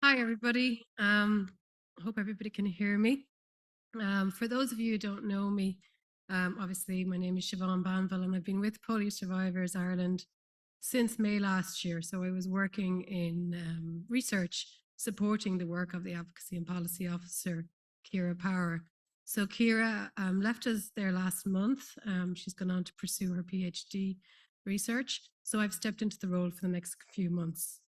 Hi, everybody. I hope everybody can hear me. For those of you who don't know me, obviously my name is Siobhan Banville and I've been with Polio Survivors Ireland since May last year. So I was working in research supporting the work of the Advocacy and Policy Officer, Kira Power. So Kira left us there last month. She's gone on to pursue her PhD research. So I've stepped into the role for the next few months.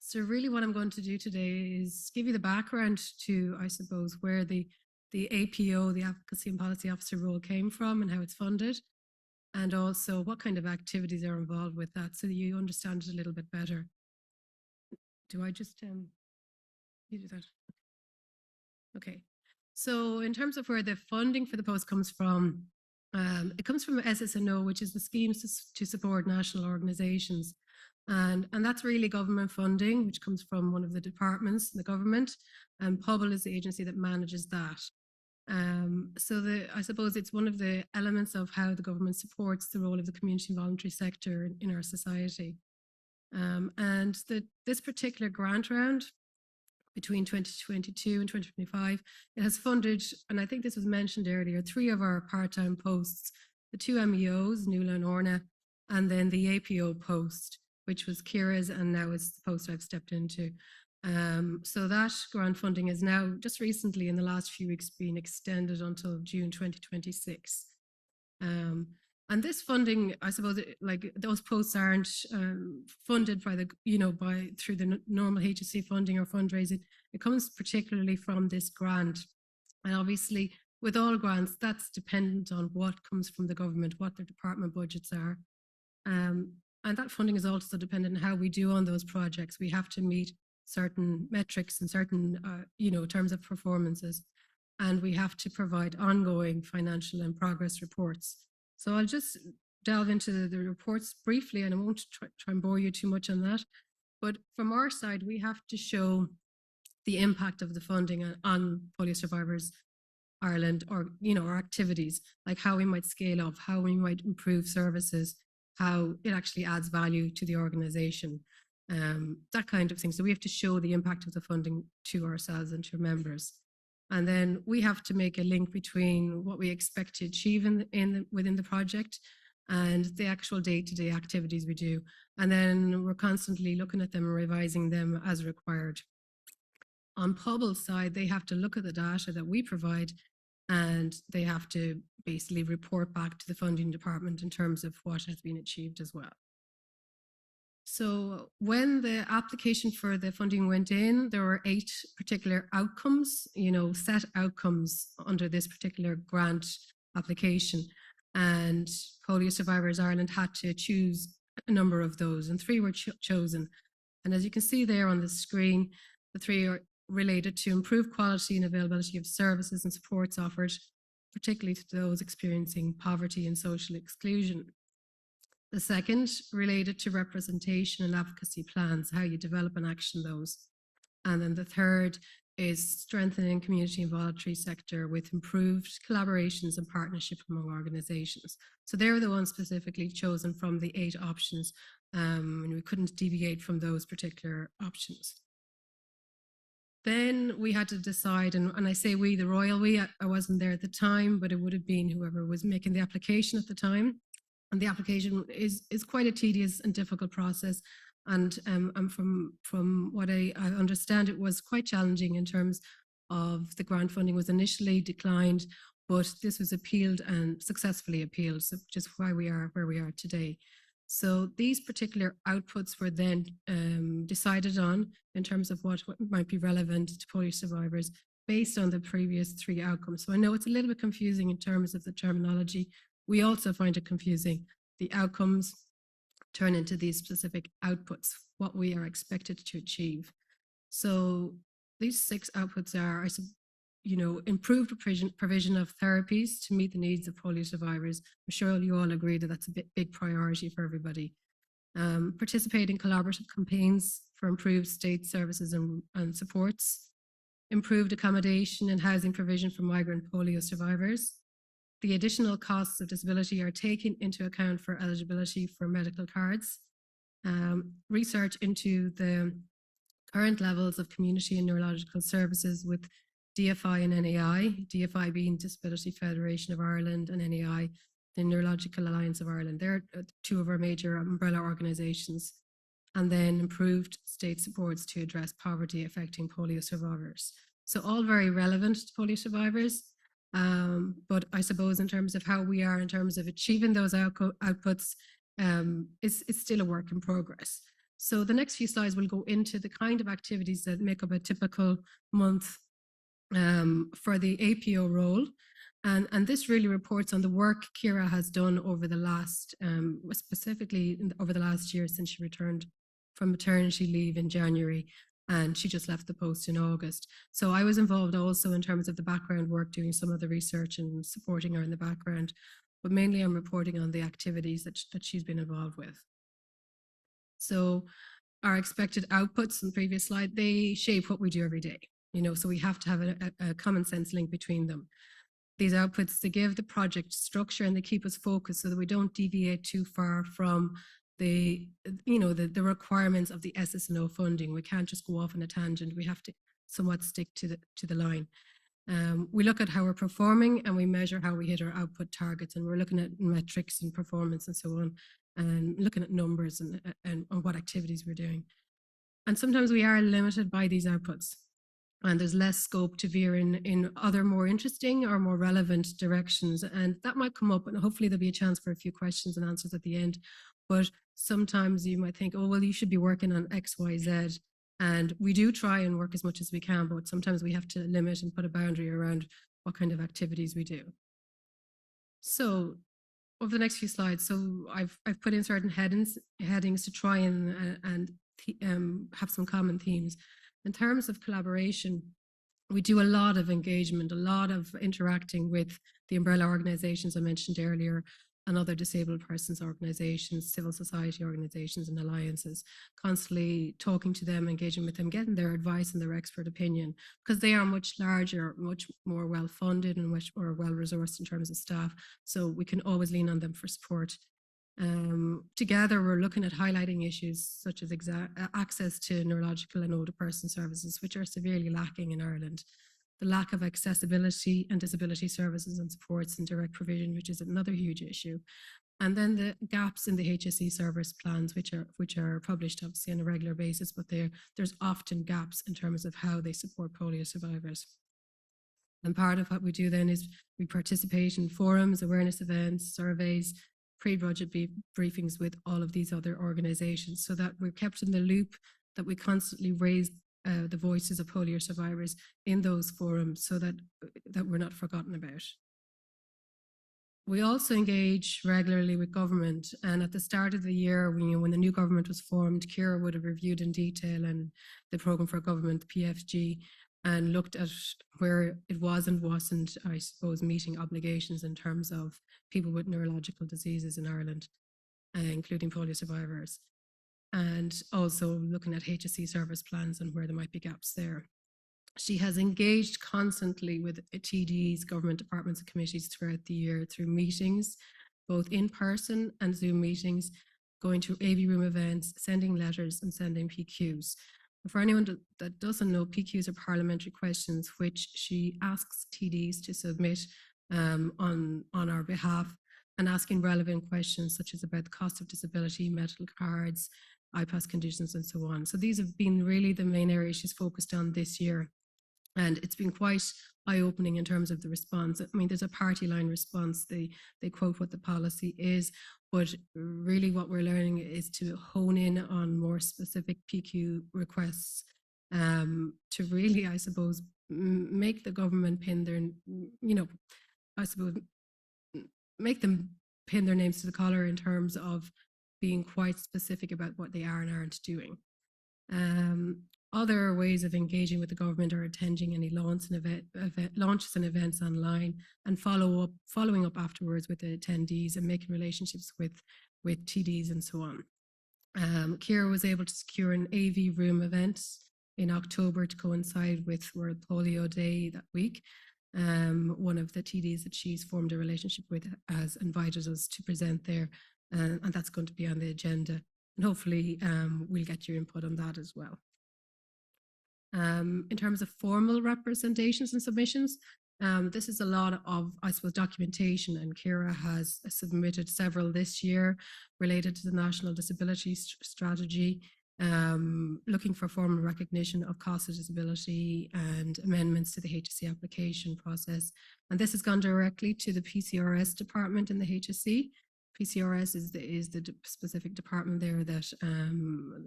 So really what I'm going to do today is give you the background to, I suppose, where the APO, the Advocacy and Policy Officer role came from and how it's funded, and also what kind of activities are involved with that so that you understand it a little bit better. Do I just, you do that? Okay. So in terms of where the funding for the post comes from, it comes from SSNO, which is the Schemes to Support National Organisations. And that's really government funding, which comes from one of the departments in the government, and POBL is the agency that manages that. I suppose it's one of the elements of how the government supports the role of the community and voluntary sector in our society. This particular grant round between 2022 and 2025, it has funded, and I think this was mentioned earlier, 3 of our part-time posts, the 2 MEOs, Nuala and Orna, and then the APO post, which was Kira's, and now it's the post I've stepped into. So that grant funding is now just recently in the last few weeks been extended until June 2026. And this funding, I suppose, like those posts aren't funded by through the normal HSC funding or fundraising. It comes particularly from this grant. And obviously, with all grants, that's dependent on what comes from the government, what their department budgets are. And that funding is also dependent on how we do on those projects. We have to meet certain metrics and certain, terms of performances. And we have to provide ongoing financial and progress reports. So I'll just delve into the reports briefly, and I won't try and bore you too much on that. But from our side, we have to show the impact of the funding on Polio Survivors Ireland, or our activities, like how we might scale up, how we might improve services, how it actually adds value to the organisation, that kind of thing. So we have to show the impact of the funding to ourselves and to members. And then we have to make a link between what we expect to achieve within the project and the actual day-to-day activities we do. And then we're constantly looking at them and revising them as required. On POBL's side, they have to look at the data that we provide, and they have to basically report back to the funding department in terms of what has been achieved as well. So when the application for the funding went in, there were 8 particular outcomes, set outcomes under this particular grant application. And Polio Survivors Ireland had to choose a number of those, and 3 were chosen. And as you can see there on the screen, the 3 are related to improved quality and availability of services and supports offered, particularly to those experiencing poverty and social exclusion. The second related to representation and advocacy plans, how you develop and action those. And then the third is strengthening community and voluntary sector with improved collaborations and partnership among organisations. So they were the ones specifically chosen from the 8 options, and we couldn't deviate from those particular options. Then we had to decide, and I say we, the royal we, I wasn't there at the time, but it would have been whoever was making the application at the time. And the application is quite a tedious and difficult process. And from what I understand, it was quite challenging in terms of the grant funding was initially declined, but this was appealed and successfully appealed, so just why we are where we are today. So these particular outputs were then decided on in terms of what might be relevant to Polio survivors based on the previous 3 outcomes. So I know it's a little bit confusing in terms of the terminology. We also find it confusing. The outcomes turn into these specific outputs, what we are expected to achieve. So these 6 outputs are, improved provision of therapies to meet the needs of polio survivors. I'm sure you all agree that that's a big priority for everybody. Participate in collaborative campaigns for improved state services and supports. Improved accommodation and housing provision for migrant polio survivors. The additional costs of disability are taken into account for eligibility for medical cards. Research into the current levels of community and neurological services with DFI and NAI, DFI being Disability Federation of Ireland and NAI, the Neurological Alliance of Ireland. They're two of our major umbrella organisations. And then improved state supports to address poverty affecting polio survivors. So all very relevant to polio survivors. But I suppose in terms of how we are in terms of achieving those outputs, it's still a work in progress. So the next few slides will go into the kind of activities that make up a typical month for the APO role. And this really reports on the work Ciara has done over the last, specifically over the last year since she returned from maternity leave in January, and she just left the post in August. So I was involved also in terms of the background work, doing some of the research and supporting her in the background, but mainly I'm reporting on the activities that she's been involved with. So our expected outputs in the previous slide, they shape what we do every day, so we have to have a common sense link between them. These outputs, they give the project structure and they keep us focused so that we don't deviate too far from the requirements of the SSNO funding. We can't just go off on a tangent. We have to somewhat stick to the line. We look at how we're performing and we measure how we hit our output targets, and we're looking at metrics and performance and so on, and looking at numbers and what activities we're doing. And sometimes we are limited by these outputs, and there's less scope to veer in other more interesting or more relevant directions. And that might come up, and hopefully there'll be a chance for a few questions and answers at the end. But sometimes you might think, oh, well, you should be working on X, Y, Z. And we do try and work as much as we can, but sometimes we have to limit and put a boundary around what kind of activities we do. So over the next few slides, so I've put in certain headings to try and have some common themes. In terms of collaboration, we do a lot of engagement, a lot of interacting with the umbrella organisations I mentioned earlier, and other disabled persons organisations, civil society organisations and alliances, constantly talking to them, engaging with them, getting their advice and their expert opinion, because they are much larger, much more well-funded and much more well-resourced in terms of staff. So we can always lean on them for support. Together, we're looking at highlighting issues such as access to neurological and older person services, which are severely lacking in Ireland. The lack of accessibility and disability services and supports and direct provision, which is another huge issue. And then the gaps in the HSE service plans, which are published obviously on a regular basis, but there's often gaps in terms of how they support polio survivors. And part of what we do then is we participate in forums, awareness events, surveys, pre-budget briefings with all of these other organisations, so that we're kept in the loop, that we constantly raise the voices of polio survivors in those forums, so that we're not forgotten about. We also engage regularly with government, and at the start of the year, when the new government was formed, Ciara would have reviewed in detail and the Programme for Government, the PFG, and looked at where it was and wasn't, I suppose, meeting obligations in terms of people with neurological diseases in Ireland, including polio survivors, and also looking at HSE service plans and where there might be gaps there. She has engaged constantly with TDs, government departments and committees throughout the year through meetings, both in person and Zoom meetings, going to AV room events, sending letters and sending PQs. For anyone that doesn't know, PQs are parliamentary questions which she asks TDs to submit on our behalf, and asking relevant questions such as about the cost of disability, medical cards, IPAS conditions and so on. So these have been really the main areas she's focused on this year. And it's been quite eye-opening in terms of the response. I mean, there's a party line response. They quote what the policy is, but really what we're learning is to hone in on more specific PQ requests to really, I suppose, make the government pin their, make them pin their names to the collar in terms of being quite specific about what they are and aren't doing. Other ways of engaging with the government are attending any launches and events online, and following up afterwards with the attendees and making relationships with TDs and so on. Ciara was able to secure an AV room event in October to coincide with World Polio Day that week. One of the TDs that she's formed a relationship with has invited us to present there, and that's going to be on the agenda. And hopefully we'll get your input on that as well. In terms of formal representations and submissions, this is a lot of, I suppose, documentation, and Kira has submitted several this year related to the National Disability Strategy, looking for formal recognition of cost of disability and amendments to the HSE application process. And this has gone directly to the PCRS department in the HSE. PCRS is the specific department there that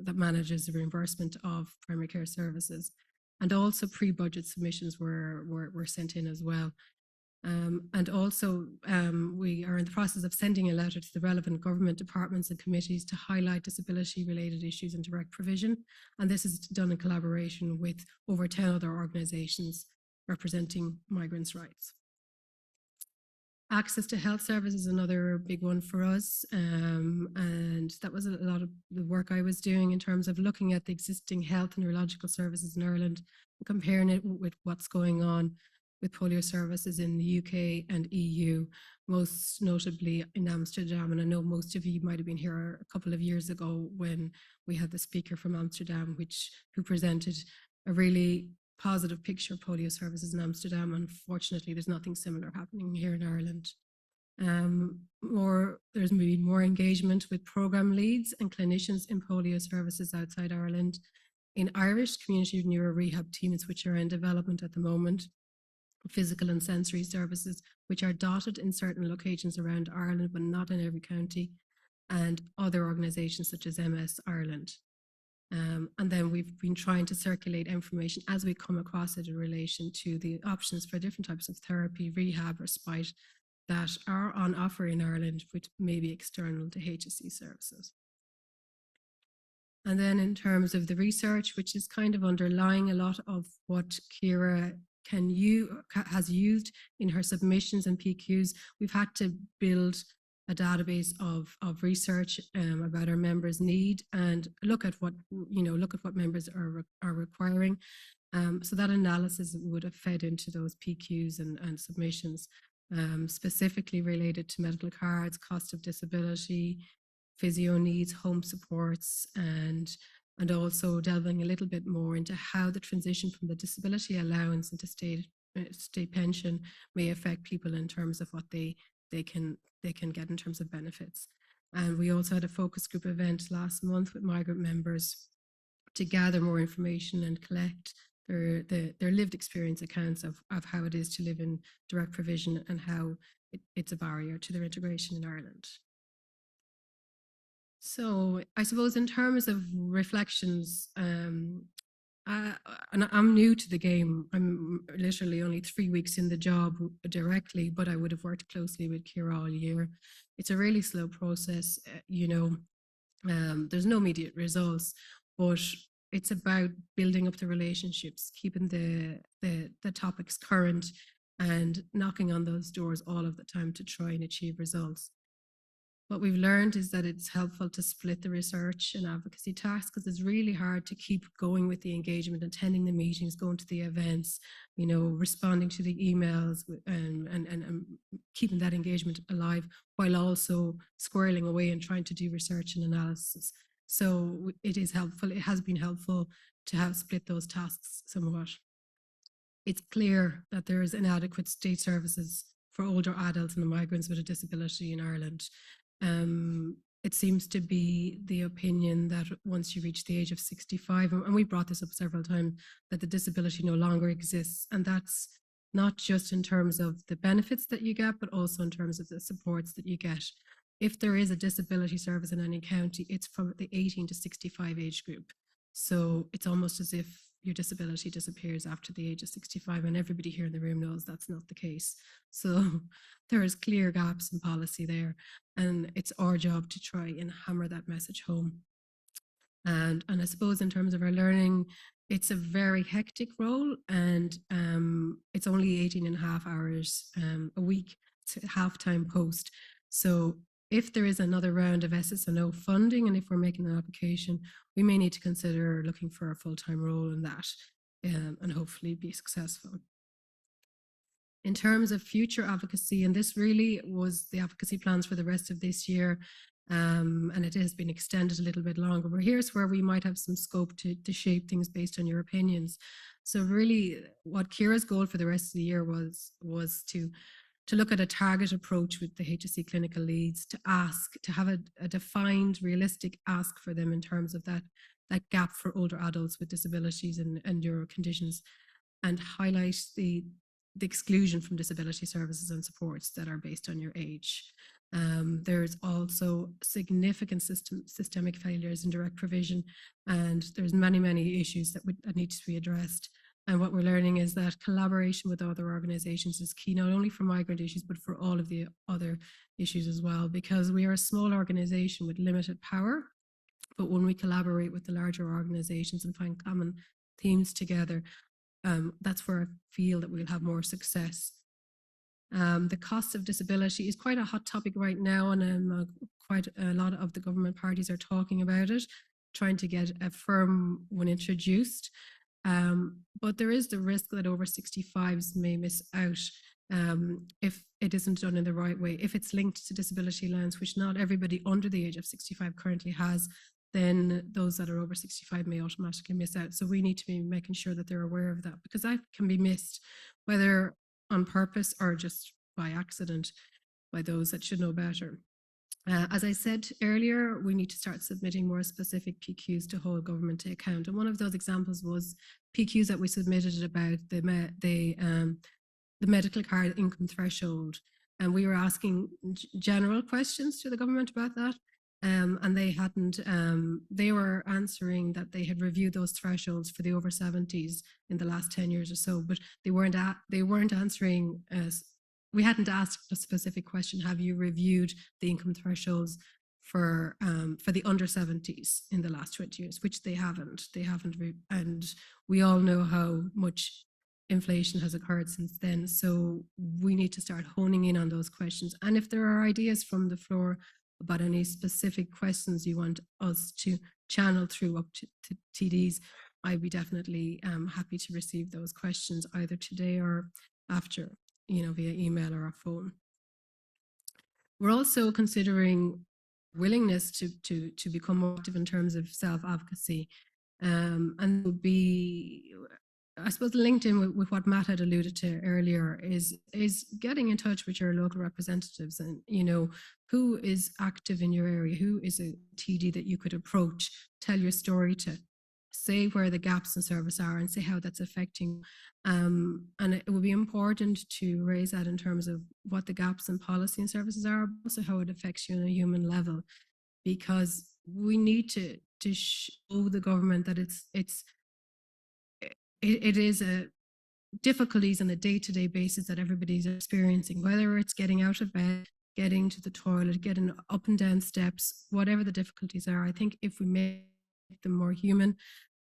that manages the reimbursement of primary care services, and also pre-budget submissions were sent in as well. And also, we are in the process of sending a letter to the relevant government departments and committees to highlight disability-related issues in direct provision. And this is done in collaboration with over 10 other organisations representing migrants' rights. Access to health services is another big one for us, and that was a lot of the work I was doing in terms of looking at the existing health and neurological services in Ireland and comparing it with what's going on with polio services in the UK and EU, most notably in Amsterdam. And I know most of you might have been here a couple of years ago when we had the speaker from Amsterdam, who presented a really positive picture of polio services in Amsterdam. Unfortunately, there's nothing similar happening here in Ireland. There's been more engagement with programme leads and clinicians in polio services outside Ireland. In Irish, community neuro rehab teams, which are in development at the moment, physical and sensory services, which are dotted in certain locations around Ireland, but not in every county, and other organisations such as MS Ireland. And then we've been trying to circulate information as we come across it in relation to the options for different types of therapy, rehab, respite that are on offer in Ireland, which may be external to HSE services. And then in terms of the research, which is kind of underlying a lot of what Kira has used in her submissions and PQs, we've had to build a database of research about our members' need and look at what members are requiring. So that analysis would have fed into those PQs and submissions, specifically related to medical cards, cost of disability, physio needs, home supports, and also delving a little bit more into how the transition from the disability allowance into state pension may affect people in terms of what they can get in terms of benefits. And we also had a focus group event last month with migrant members to gather more information and collect their lived experience accounts of how it is to live in direct provision and how it's a barrier to their integration in Ireland. So I suppose in terms of reflections, and I'm new to the game. I'm literally only 3 weeks in the job directly, but I would have worked closely with Kira all year. It's a really slow process, there's no immediate results, but it's about building up the relationships, keeping the topics current, and knocking on those doors all of the time to try and achieve results. What we've learned is that it's helpful to split the research and advocacy tasks, because it's really hard to keep going with the engagement, attending the meetings, going to the events, responding to the emails, and keeping that engagement alive while also squirreling away and trying to do research and analysis. So it is helpful. It has been helpful to have split those tasks somewhat. It's clear that there is inadequate state services for older adults and migrants with a disability in Ireland. It seems to be the opinion that once you reach the age of 65, and we brought this up several times, that the disability no longer exists. And that's not just in terms of the benefits that you get, but also in terms of the supports that you get. If there is a disability service in any county, it's from the 18 to 65 age group. So it's almost as if your disability disappears after the age of 65, and everybody here in the room knows that's not the case. So there is clear gaps in policy there, and it's our job to try and hammer that message home. And I suppose in terms of our learning, it's a very hectic role, and it's only 18 and a half hours a week to half-time post. So if there is another round of SSNO funding, and if we're making an application, we may need to consider looking for a full-time role in that, and hopefully be successful. In terms of future advocacy, and this really was the advocacy plans for the rest of this year, and it has been extended a little bit longer. But here's where we might have some scope to shape things based on your opinions. So really, what Ciara's goal for the rest of the year was to look at a target approach with the HSE clinical leads, to have a defined, realistic ask for them in terms of that gap for older adults with disabilities and neuro conditions, and highlight the exclusion from disability services and supports that are based on your age. There's also significant systemic failures in direct provision, and there's many issues that need to be addressed. And what we're learning is that collaboration with other organisations is key, not only for migrant issues, but for all of the other issues as well, because we are a small organisation with limited power. But when we collaborate with the larger organisations and find common themes together, that's where I feel that we'll have more success. The cost of disability is quite a hot topic right now, and quite a lot of the government parties are talking about it, trying to get a firm one introduced. But there is the risk that over 65s may miss out if it isn't done in the right way. If it's linked to disability allowance, which not everybody under the age of 65 currently has, then those that are over 65 may automatically miss out. So we need to be making sure that they're aware of that, because that can be missed, whether on purpose or just by accident, by those that should know better. As I said earlier, we need to start submitting more specific PQs to hold government to account. And one of those examples was PQs that we submitted about the medical card income threshold. And we were asking general questions to the government about that. And they were answering that they had reviewed those thresholds for the over 70s in the last 10 years or so, but they weren't answering we hadn't asked a specific question: have you reviewed the income thresholds for the under 70s in the last 20 years? Which they haven't. And we all know how much inflation has occurred since then. So we need to start honing in on those questions. And if there are ideas from the floor about any specific questions you want us to channel through up to TDs, I'd be definitely happy to receive those questions either today or after, via email or a phone. We're also considering willingness to become more active in terms of self-advocacy, and would be, I suppose, linked in with what Matt had alluded to earlier, is getting in touch with your local representatives, and who is active in your area, who is a TD that you could approach, tell your story to, say where the gaps in service are, and say how that's affecting. And it would be important to raise that in terms of what the gaps in policy and services are, but also how it affects you on a human level, because we need to show the government that it is a difficulties on a day-to-day basis that everybody's experiencing, whether it's getting out of bed, getting to the toilet, getting up and down steps, whatever the difficulties are. I think if we make them more human,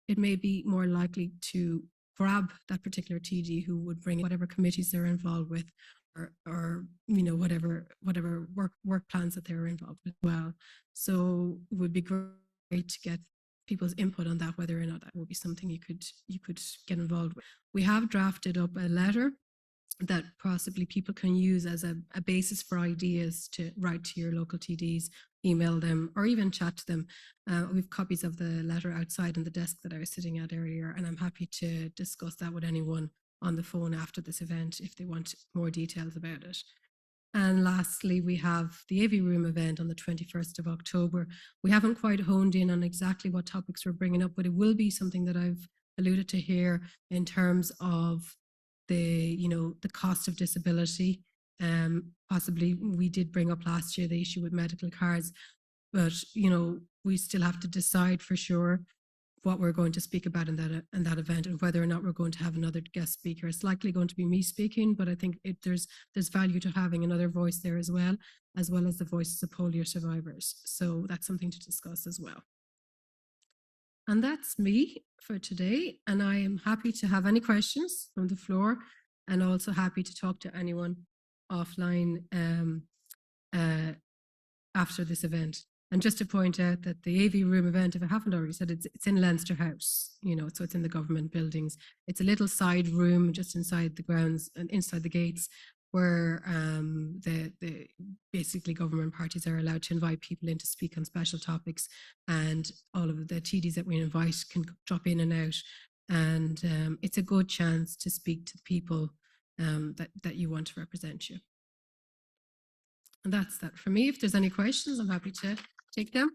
it may be more likely to grab that particular TD who would bring whatever committees they're involved with, or whatever work plans that they're involved with as well. So it would be great to get people's input on that, whether or not that would be something you could get involved with. We have drafted up a letter that possibly people can use as a basis for ideas to write to your local TDs, email them, or even chat to them. We've copies of the letter outside on the desk that I was sitting at earlier, and I'm happy to discuss that with anyone on the phone after this event if they want more details about it. And lastly, we have the AV Room event on the 21st of October. We haven't quite honed in on exactly what topics we're bringing up, but it will be something that I've alluded to here in terms of the cost of disability. Possibly we did bring up last year the issue with medical cards, but we still have to decide for sure what we're going to speak about in that event, and whether or not we're going to have another guest speaker. It's likely going to be me speaking, but I think there's value to having another voice there as well as the voices of polio survivors. So that's something to discuss as well. And that's me for today. And I am happy to have any questions from the floor, and also happy to talk to anyone offline after this event. And just to point out that the AV Room event, if I haven't already said, it's in Leinster House, so it's in the government buildings. It's a little side room just inside the grounds and inside the gates. where the basically government parties are allowed to invite people in to speak on special topics, and all of the TDs that we invite can drop in and out. And it's a good chance to speak to the people that you want to represent you. And that's that for me. If there's any questions, I'm happy to take them.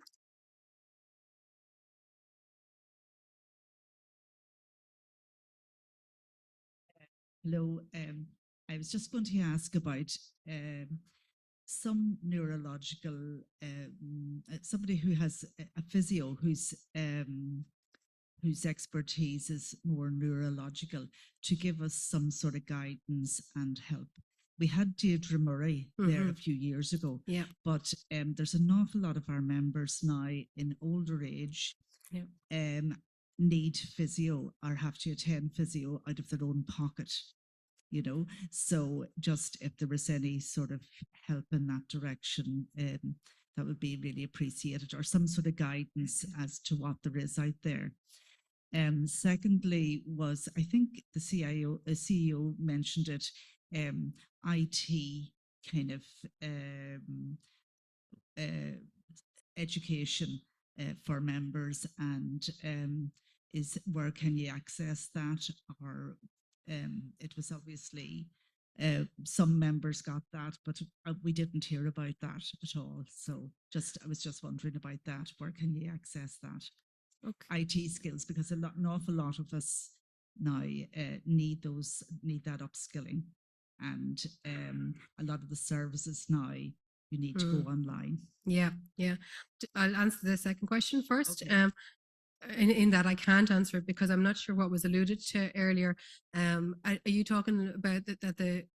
Hello. I was just going to ask about some neurological, somebody who has a physio whose expertise is more neurological, to give us some sort of guidance and help. We had Deirdre Murray there a few years ago, but there's an awful lot of our members now in older age need physio or have to attend physio out of their own pocket, you know. So just if there was any sort of help in that direction, that would be really appreciated, or some sort of guidance as to what there is out there. Secondly was, I think the CEO mentioned it, IT kind of education for members, and is where can you access that? Or it was obviously some members got that, but we didn't hear about that at all. So I was just wondering about that. Where can you access that? Okay. IT skills, because an awful lot of us now need that upskilling, and a lot of the services now you need to go online. Yeah. I'll answer the second question first. Okay. In that I can't answer it because I'm not sure what was alluded to earlier. Are you talking about that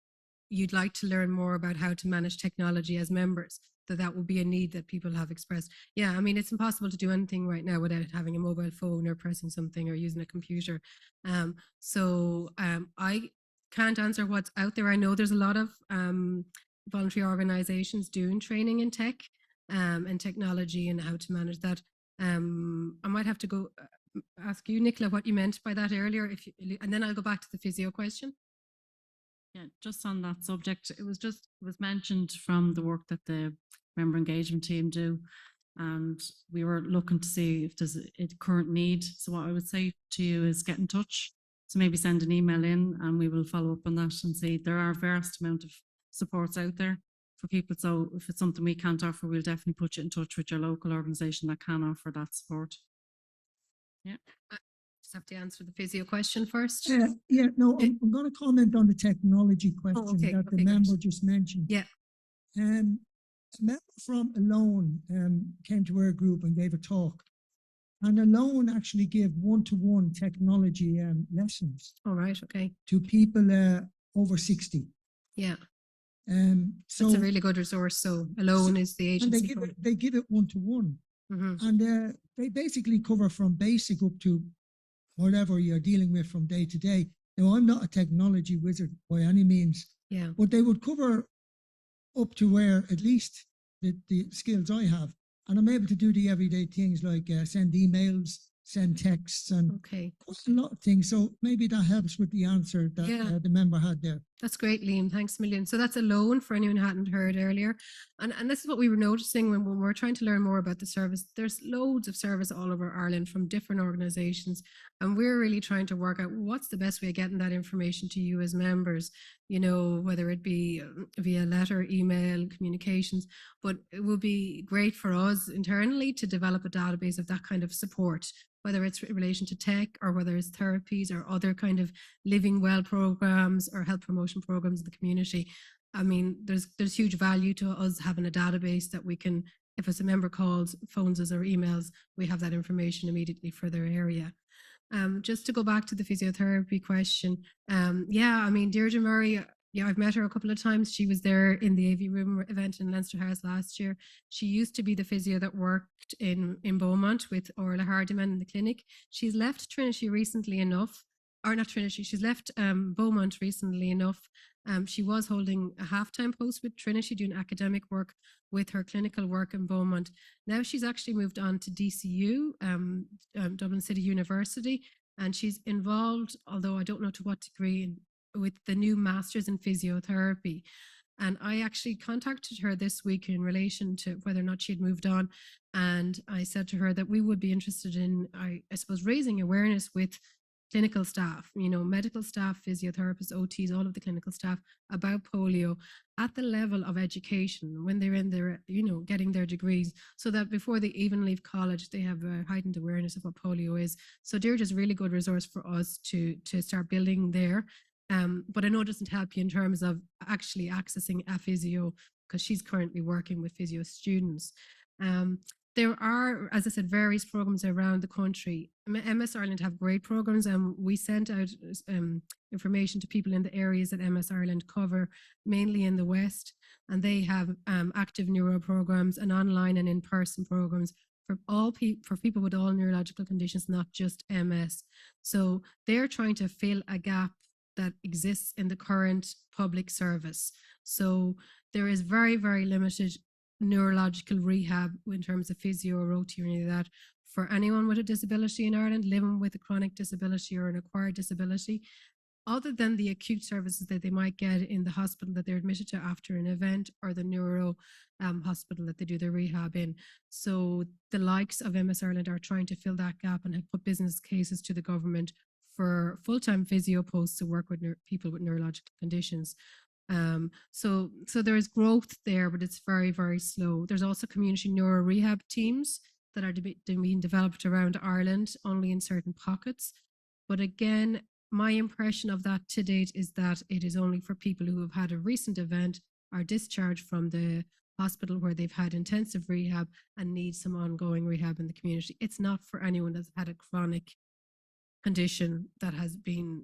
you'd like to learn more about how to manage technology as members? That would be a need that people have expressed. Yeah, I mean, it's impossible to do anything right now without having a mobile phone or pressing something or using a computer. So I can't answer what's out there. I know there's a lot of voluntary organizations doing training in tech and technology and how to manage that. I might have to go ask you, Nicola, what you meant by that earlier, and then I'll go back to the physio question. Yeah, just on that subject, it was mentioned from the work that the member engagement team do, and we were looking to see if there's a current need. So what I would say to you is get in touch. So maybe send an email in and we will follow up on that and see. There are a vast amount of supports out there for people. So if it's something we can't offer, we'll definitely put you in touch with your local organisation that can offer that support. Yeah. Just have to answer the physio question first. I'm going to comment on the technology question that the member just mentioned. Yeah. A member from Alone came to our group and gave a talk, and Alone actually gave one-to-one technology lessons. All right. Okay. To people over 60. Yeah. So it's a really good resource. So Alone is the agency. And they give it one-to-one, and they basically cover from basic up to whatever you're dealing with from day to day. Now, I'm not a technology wizard by any means, but they would cover up to where at least the skills I have, and I'm able to do the everyday things like send emails, send texts, and quite a lot of things. So maybe that helps with the answer that the member had there. That's great, Liam. Thanks a million. So that's Alone for anyone who hadn't heard earlier. And this is what we were noticing when we're trying to learn more about the service. There's loads of service all over Ireland from different organisations. And we're really trying to work out what's the best way of getting that information to you as members, you know, whether it be via letter, email, communications. But it would be great for us internally to develop a database of that kind of support, whether it's in relation to tech or whether it's therapies or other kind of living well programs or health promotion programs in the community. I mean, there's huge value to us having a database that we can, if it's a member calls, phones us or emails, we have that information immediately for their area. Just to go back to the physiotherapy question, I mean, Deirdre Murray, I've met her a couple of times. She was there in the AV Room event in Leinster House last year. She used to be the physio that worked in Beaumont with Orla Hardiman in the clinic. She's left Trinity recently enough, or not Trinity, she's left Beaumont recently enough. She was holding a half-time post with Trinity doing academic work with her clinical work in Beaumont. Now she's actually moved on to DCU, Dublin City University, and she's involved, although I don't know to what degree, in with the new masters in physiotherapy. And I actually contacted her this week in relation to whether or not she'd moved on. And I said to her that we would be interested in, I suppose, raising awareness with clinical staff, medical staff, physiotherapists, OTs, all of the clinical staff about polio at the level of education when they're in their, getting their degrees, so that before they even leave college, they have a heightened awareness of what polio is. So Deirdre is a really good resource for us to start building there. But I know it doesn't help you in terms of actually accessing a physio, because she's currently working with physio students. There are, as I said, various programs around the country. MS Ireland have great programs, and we sent out information to people in the areas that MS Ireland cover, mainly in the West, and they have active neuro programs and online and in-person programs for for people with all neurological conditions, not just MS. So they're trying to fill a gap that exists in the current public service. So there is very, very limited neurological rehab in terms of physio or OT or any of that for anyone with a disability in Ireland, living with a chronic disability or an acquired disability, other than the acute services that they might get in the hospital that they're admitted to after an event, or the neuro hospital that they do their rehab in. So the likes of MS Ireland are trying to fill that gap and have put business cases to the government for full-time physio posts to work with people with neurological conditions. So there is growth there, but it's very, very slow. There's also community neuro rehab teams that are being developed around Ireland, only in certain pockets. But again, my impression of that to date is that it is only for people who have had a recent event, are discharged from the hospital where they've had intensive rehab and need some ongoing rehab in the community. It's not for anyone that's had a chronic condition that has been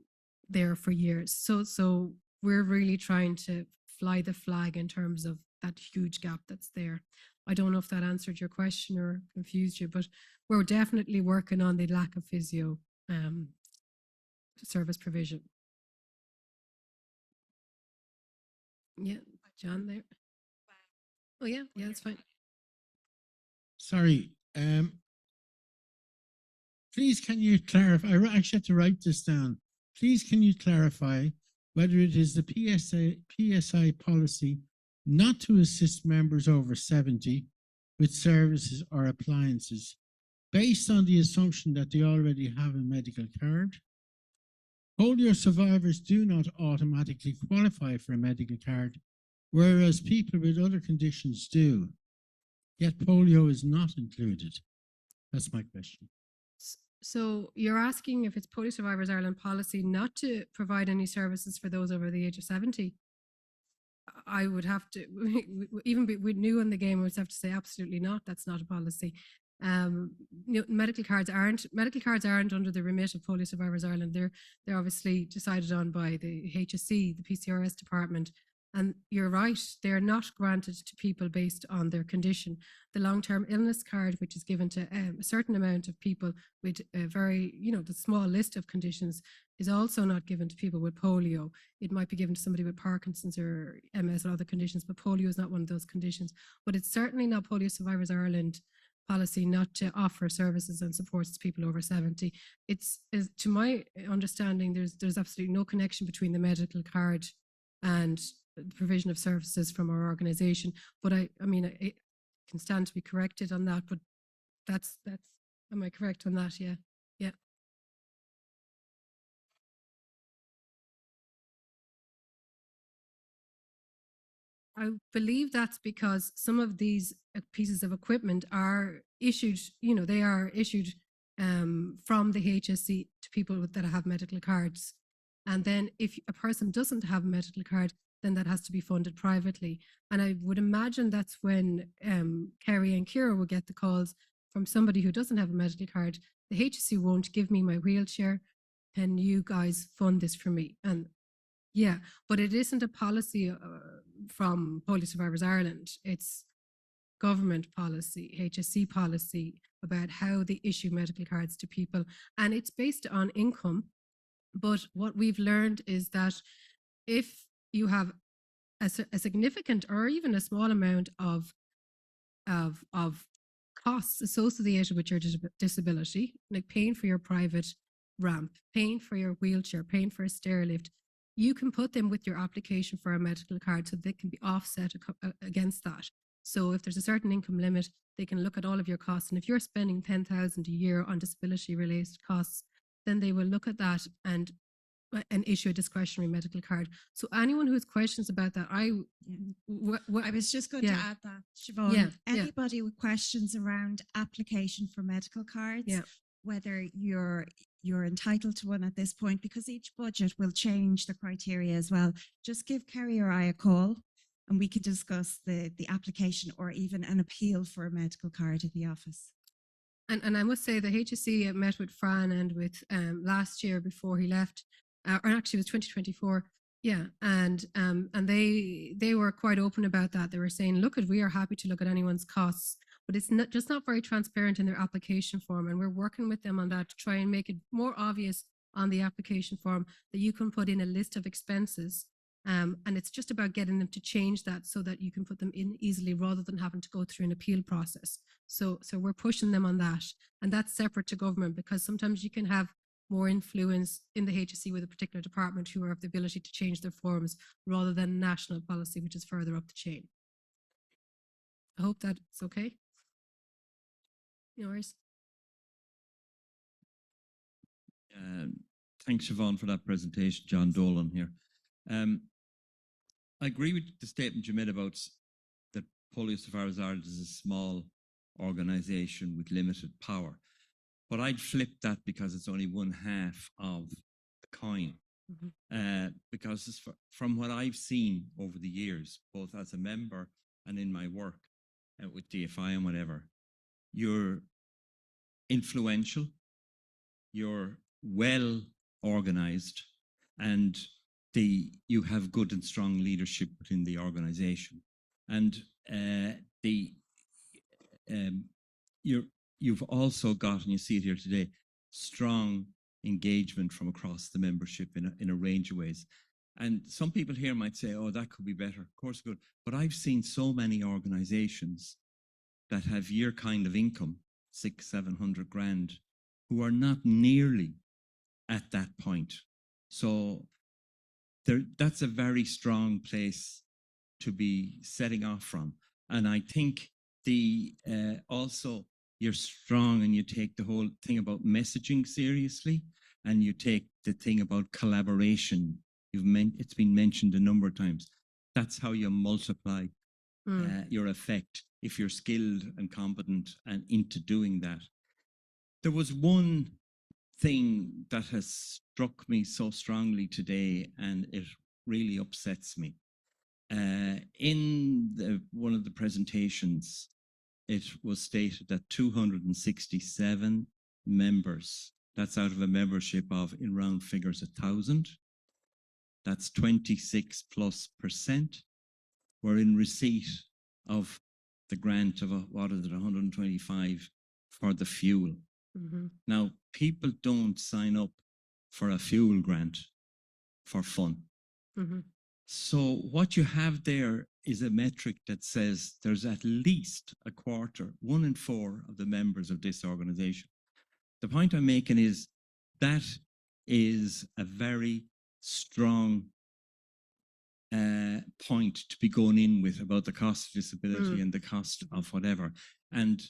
there for years. So we're really trying to fly the flag in terms of that huge gap that's there. I don't know if that answered your question or confused you, but we're definitely working on the lack of physio service provision. Yeah, John there. Oh yeah, that's fine. Sorry, please can you clarify, I actually had to write this down. Please can you clarify whether it is the PSI policy not to assist members over 70 with services or appliances based on the assumption that they already have a medical card? Polio survivors do not automatically qualify for a medical card, whereas people with other conditions do. Yet polio is not included. That's my question. So you're asking if it's Polio Survivors Ireland policy not to provide any services for those over the age of 70? I would have to, even with new in the game, I would have to say absolutely not. That's not a policy. Medical cards aren't under the remit of Polio Survivors Ireland. They're obviously decided on by the HSE, the PCRS department. And you're right, they're not granted to people based on their condition. The long-term illness card, which is given to a certain amount of people with a very, the small list of conditions, is also not given to people with polio. It might be given to somebody with Parkinson's or MS or other conditions, but polio is not one of those conditions. But it's certainly not Polio Survivors Ireland policy not to offer services and supports to people over 70. It's to my understanding, there's absolutely no connection between the medical card and the provision of services from our organisation. But I can stand to be corrected on that, but that's am I correct on that? Yeah. I believe that's because some of these pieces of equipment are issued, they are issued from the HSE to people that have medical cards. And then if a person doesn't have a medical card, then that has to be funded privately. And I would imagine that's when Kerry and Ciara will get the calls from somebody who doesn't have a medical card. The HSE won't give me my wheelchair. Can you guys fund this for me? And yeah, but it isn't a policy from Polio Survivors Ireland. It's government policy, HSE policy about how they issue medical cards to people. And it's based on income. But what we've learned is that if you have a significant or even a small amount of costs associated with your disability, like paying for your private ramp, paying for your wheelchair, paying for a stair lift, you can put them with your application for a medical card so they can be offset against that. So if there's a certain income limit, they can look at all of your costs. And if you're spending 10,000 a year on disability related costs, then they will look at that and issue a discretionary medical card. So anyone who has questions about that, I was just going to add that, Siobhan. Anybody with questions around application for medical cards, whether you're entitled to one at this point, because each budget will change the criteria as well, just give Kerry or I a call and we can discuss the application or even an appeal for a medical card at the office. And I must say the HSE met with Fran and with last year before he left, or actually it was 2024. Yeah, and they were quite open about that. They were saying, look, we are happy to look at anyone's costs, but it's not very transparent in their application form. And we're working with them on that to try and make it more obvious on the application form that you can put in a list of expenses. And it's just about getting them to change that so that you can put them in easily rather than having to go through an appeal process. So we're pushing them on that. And that's separate to government, because sometimes you can have more influence in the HSE with a particular department who have the ability to change their forms rather than national policy, which is further up the chain. I hope that's okay. No worries. Thanks, Siobhan, for that presentation. John Dolan here. I agree with the statement you made about that Polio Safaris Ireland is a small organisation with limited power. But I'd flip that because it's only one half of the coin. Because from what I've seen over the years, both as a member and in my work with DFI and whatever, you're influential, you're well organised, and you have good and strong leadership within the organisation, and you've also got, and you see it here today, strong engagement from across the membership in a range of ways. And some people here might say, oh, that could be better. Of course it could. But I've seen so many organisations that have your kind of income, 600-700 grand, who are not nearly at that point. So that's a very strong place to be setting off from. And I think also you're strong and you take the whole thing about messaging seriously, and you take the thing about collaboration. It's been mentioned a number of times. That's how you multiply your effect if you're skilled and competent and into doing that. There was one thing that has struck me so strongly today, and it really upsets me. In one of the presentations, it was stated that 267 members, that's out of a membership of, in round figures, 1,000, that's 26+%, were in receipt of the grant of, 125 for the fuel. Now, people don't sign up for a fuel grant for fun. So what you have there is a metric that says there's at least a quarter, 1 in 4 of the members of this organisation. The point I'm making is that is a very strong point to be going in with about the cost of disability and the cost of whatever. And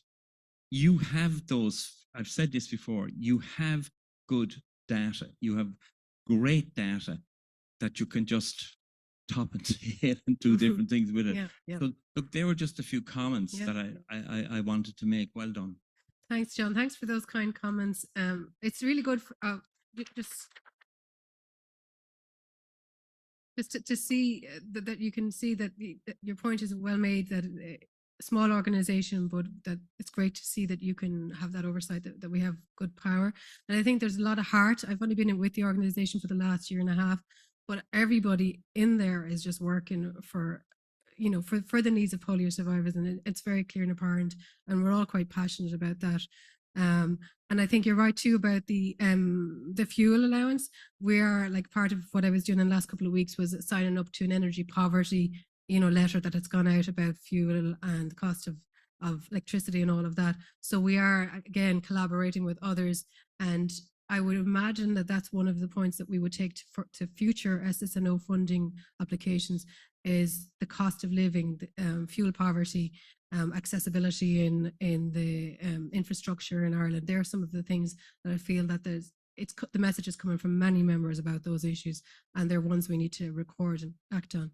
you have those, I've said this before, you have good data, you have great data that you can just top and tail and do different things with it. So look, there were just a few comments that I wanted to make. Well done. Thanks, John. Thanks for those kind comments. It's really good for, just to see that you can see that your point is well made, that a small organization, but that it's great to see that you can have that oversight, that we have good power. And I think there's a lot of heart. I've only been with the organization for the last year and a half, but everybody in there is just working for the needs of polio survivors, and it's very clear and apparent, and we're all quite passionate about that. And I think you're right too about the fuel allowance. We are, like, part of what I was doing in the last couple of weeks was signing up to an energy poverty, letter that has gone out about fuel and the cost of electricity and all of that. So we are, again, collaborating with others, and I would imagine that that's one of the points that we would take to future SSNO funding applications is the cost of living, fuel poverty, accessibility in the infrastructure in Ireland. There are some of the things that I feel that the message is coming from many members about those issues, and they're ones we need to record and act on.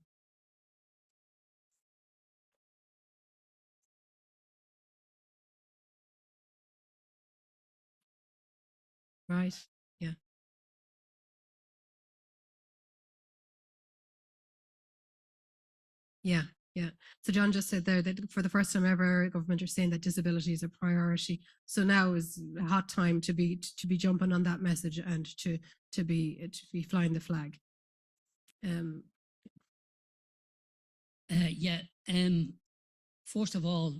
Right. Yeah. Yeah. Yeah. So John just said there that for the first time ever, government are saying that disability is a priority. So now is a hot time to be jumping on that message and to be flying the flag. Yeah. First of all,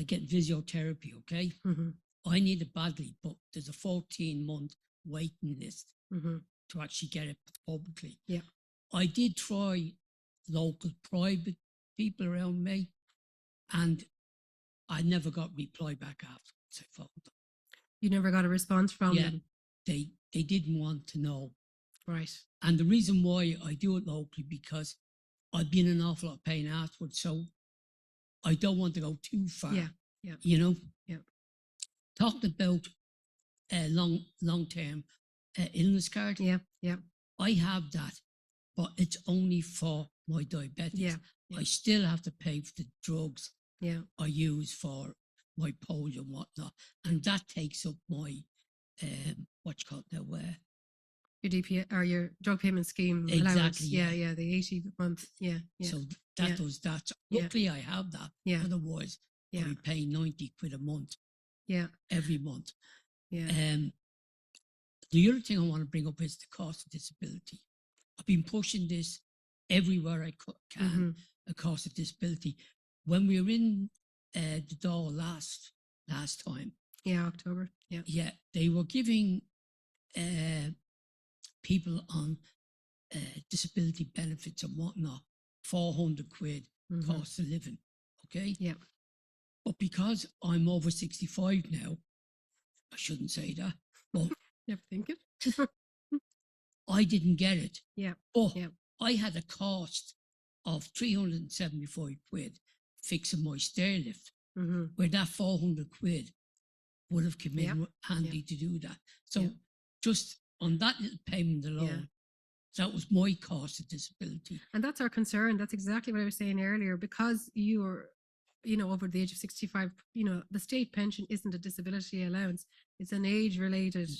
get physiotherapy. Okay. Mm-hmm. I need it badly, but there's a 14-month waiting list Mm-hmm. to actually get it publicly. Yeah. I did try local private people around me, and I never got reply back afterwards. I phoned them. You never got a response from them? They didn't want to know. Right. And the reason why I do it locally, because I've been in an awful lot of pain afterwards, so I don't want to go too far. Yeah. Yeah. You know? Yeah. Talking about long-term illness card. Yeah. Yeah. I have that, but it's only for my diabetics. Yeah. Yeah. I still have to pay for the drugs Yeah. I use for my polio and whatnot, and that takes up my what you call it now, your DPA or your drug payment scheme Exactly, allowance. yeah. Yeah, the 80 month. Yeah. Yeah. So that Yeah. does that. Yeah. Luckily, I have that. Yeah. Otherwise, Yeah. I'd be paying 90 quid a month. Yeah. Every month. Yeah. The other thing I want to bring up is the cost of disability. I've been pushing this everywhere I can, Mm-hmm. a cost of disability. When we were in the door last time, Yeah, October. Yeah. yeah, they were giving people on disability benefits and whatnot 400 quid Mm-hmm. cost of living. Okay. Yeah. But because I'm over 65 now, I shouldn't say that, but Never think it. I didn't get it. Yeah. But Yeah. I had a cost of 375 quid fixing my stair lift, Mm-hmm. where that 400 quid would have come in Yeah. handy to do that. So Yeah. just on that little payment alone, Yeah. that was my cost of disability. And that's our concern. That's exactly what I was saying earlier. Because you are, over the age of 65, the state pension isn't a disability allowance. It's an age-related,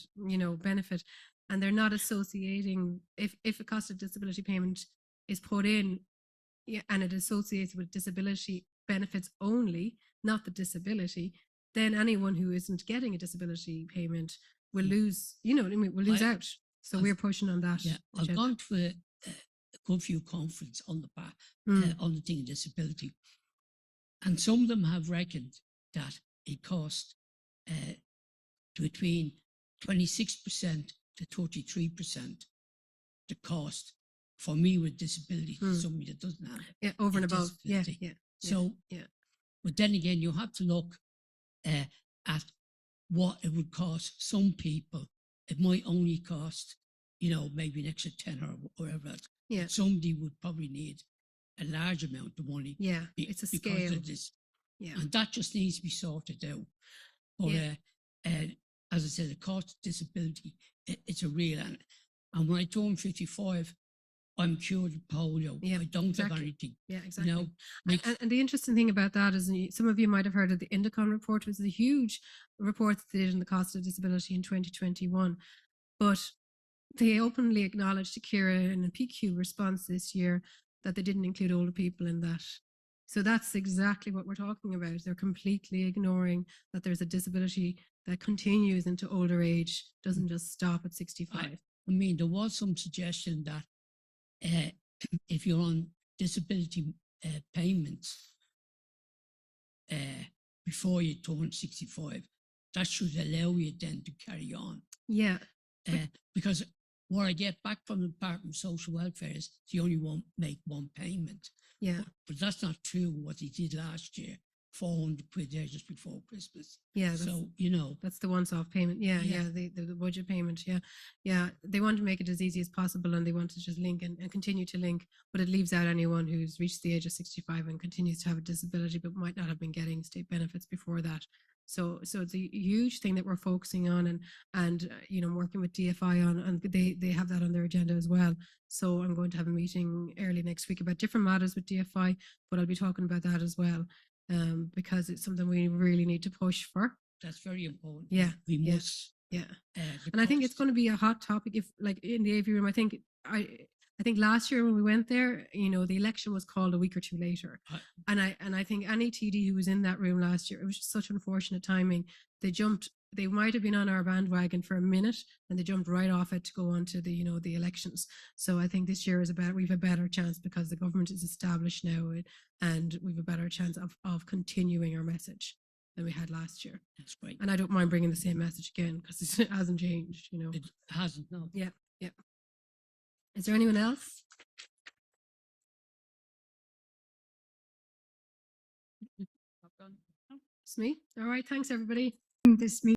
benefit. And they're not associating, if a cost of disability payment is put in, and it associates with disability benefits only, not the disability, then anyone who isn't getting a disability payment will lose, will lose out. So we're pushing on that. Yeah, I've gone to a good few conference on the on the thing of disability, and some of them have reckoned that it costs between 26% to 33% the cost for me with disability to somebody that doesn't have it. Yeah, over and above. Yeah, disability. yeah. So, yeah. But then again, you have to look at what it would cost some people. It might only cost, maybe an extra 10 or whatever else. Yeah. But somebody would probably need a large amount of money. Yeah, it's a because scale. of this. Yeah. And that just needs to be sorted out. But as I said, the cost of disability, it's a real. And when I turned 55, I'm cured of polio. Yeah, I don't exactly. have anything. Yeah, exactly. Makes- And the interesting thing about that is, some of you might have heard of the Indicon report, which was a huge report that they did on the cost of disability in 2021. But they openly acknowledged to Kira in a PQ response this year that they didn't include older people in that. So that's exactly what we're talking about. They're completely ignoring that there's a disability that continues into older age, doesn't just stop at 65. I mean, there was some suggestion that if you're on disability payments before you turn 65, that should allow you then to carry on. Yeah. Because what I get back from the Department of Social Welfare is you only won't make one payment. Yeah. But that's not true what they did last year £400 there just before Christmas. Yeah, So, you know, that's the once-off payment. Yeah, Yeah. the budget payment. Yeah, yeah. They want to make it as easy as possible, and they want to just link and continue to link, but it leaves out anyone who's reached the age of 65 and continues to have a disability, but might not have been getting state benefits before that. So it's a huge thing that we're focusing on, and you know, working with DFI on, and they have that on their agenda as well. So I'm going to have a meeting early next week about different matters with DFI, but I'll be talking about that as well, because it's something we really need to push for. that's very important. Yeah, We yeah. must. Yeah. The And I think it's cost- going to be a hot topic if, like, in the AV room. I think last year when we went there, you know, the election was called a week or two later, I- and I think any TD who was in that room last year, it was just such unfortunate timing. They jumped. They might have been on our bandwagon for a minute, and they jumped right off it to go on to the, you know, the elections. So I think this year is we've a better chance because the government is established now, and we've a better chance of continuing our message than we had last year. That's great. And I don't mind bringing the same message again because it hasn't changed, you know. It hasn't, no. Yeah, yeah. Is there anyone else? It's me. All right. Thanks, everybody. This meeting